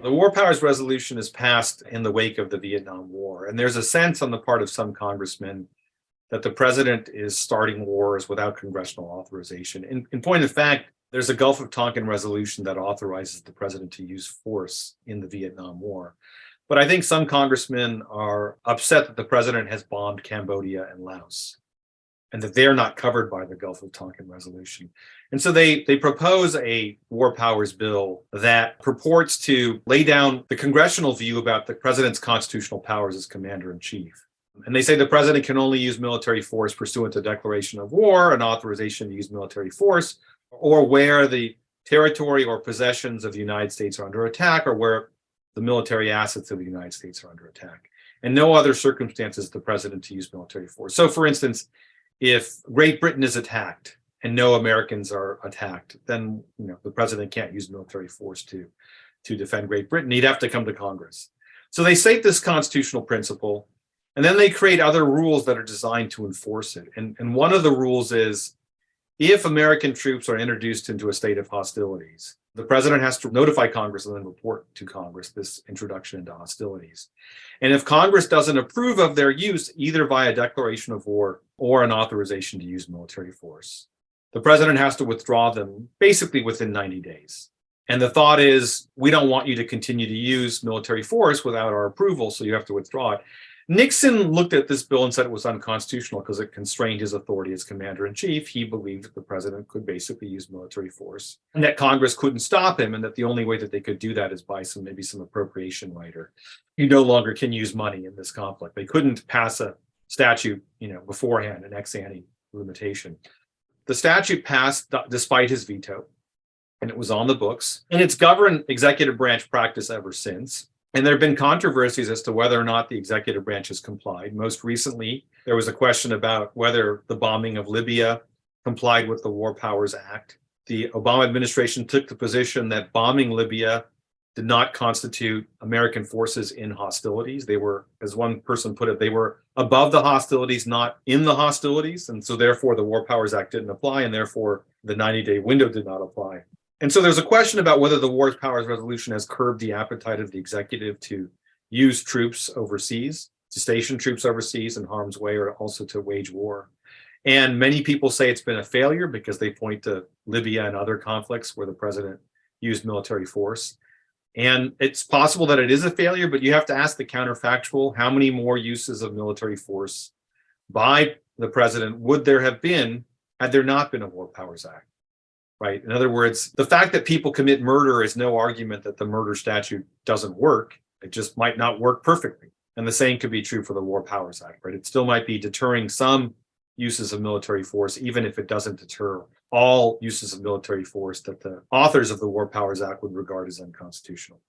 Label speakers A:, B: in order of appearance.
A: The War Powers Resolution is passed in the wake of the Vietnam War, and there's a sense on the part of some congressmen that the president is starting wars without congressional authorization. In point of fact, there's a Gulf of Tonkin resolution that authorizes the president to use force in the Vietnam War. But I think some congressmen are upset that the president has bombed Cambodia and Laos, and that they're not covered by the Gulf of Tonkin resolution. And so they propose a war powers bill that purports to lay down the congressional view about the president's constitutional powers as commander in chief. And they say the president can only use military force pursuant to declaration of war, an authorization to use military force, or where the territory or possessions of the United States are under attack, or where the military assets of the United States are under attack. And no other circumstances the president to use military force. So for instance, if Great Britain is attacked and no Americans are attacked, then the president can't use military force to defend Great Britain. He'd have to come to Congress. So they cite this constitutional principle, and then they create other rules that are designed to enforce it. And one of the rules is, if American troops are introduced into a state of hostilities, the president has to notify Congress and then report to Congress this introduction into hostilities. And if Congress doesn't approve of their use, either via declaration of war or an authorization to use military force, the president has to withdraw them basically within 90 days. And the thought is, we don't want you to continue to use military force without our approval, so you have to withdraw it. Nixon looked at this bill and said it was unconstitutional because it constrained his authority as commander-in-chief. He believed that the president could basically use military force and that Congress couldn't stop him, and that the only way that they could do that is by maybe some appropriation right, or you no longer can use money in this conflict. They couldn't pass a statute, beforehand, an ex ante limitation. The statute passed despite his veto, and it was on the books, and it's governed executive branch practice ever since. And there have been controversies as to whether or not the executive branch has complied. Most recently, there was a question about whether the bombing of Libya complied with the War Powers Act. The Obama administration took the position that bombing Libya did not constitute American forces in hostilities. They were, as one person put it, they were above the hostilities, not in the hostilities. And so therefore the War Powers Act didn't apply, and therefore the 90-day window did not apply. And so there's a question about whether the War Powers Resolution has curbed the appetite of the executive to use troops overseas, to station troops overseas in harm's way, or also to wage war. And many people say it's been a failure because they point to Libya and other conflicts where the president used military force. And it's possible that it is a failure, but you have to ask the counterfactual: how many more uses of military force by the president would there have been had there not been a War Powers Act? Right. In other words, the fact that people commit murder is no argument that the murder statute doesn't work. It just might not work perfectly. And the same could be true for the War Powers Act, right? It still might be deterring some uses of military force, even if it doesn't deter all uses of military force that the authors of the War Powers Act would regard as unconstitutional.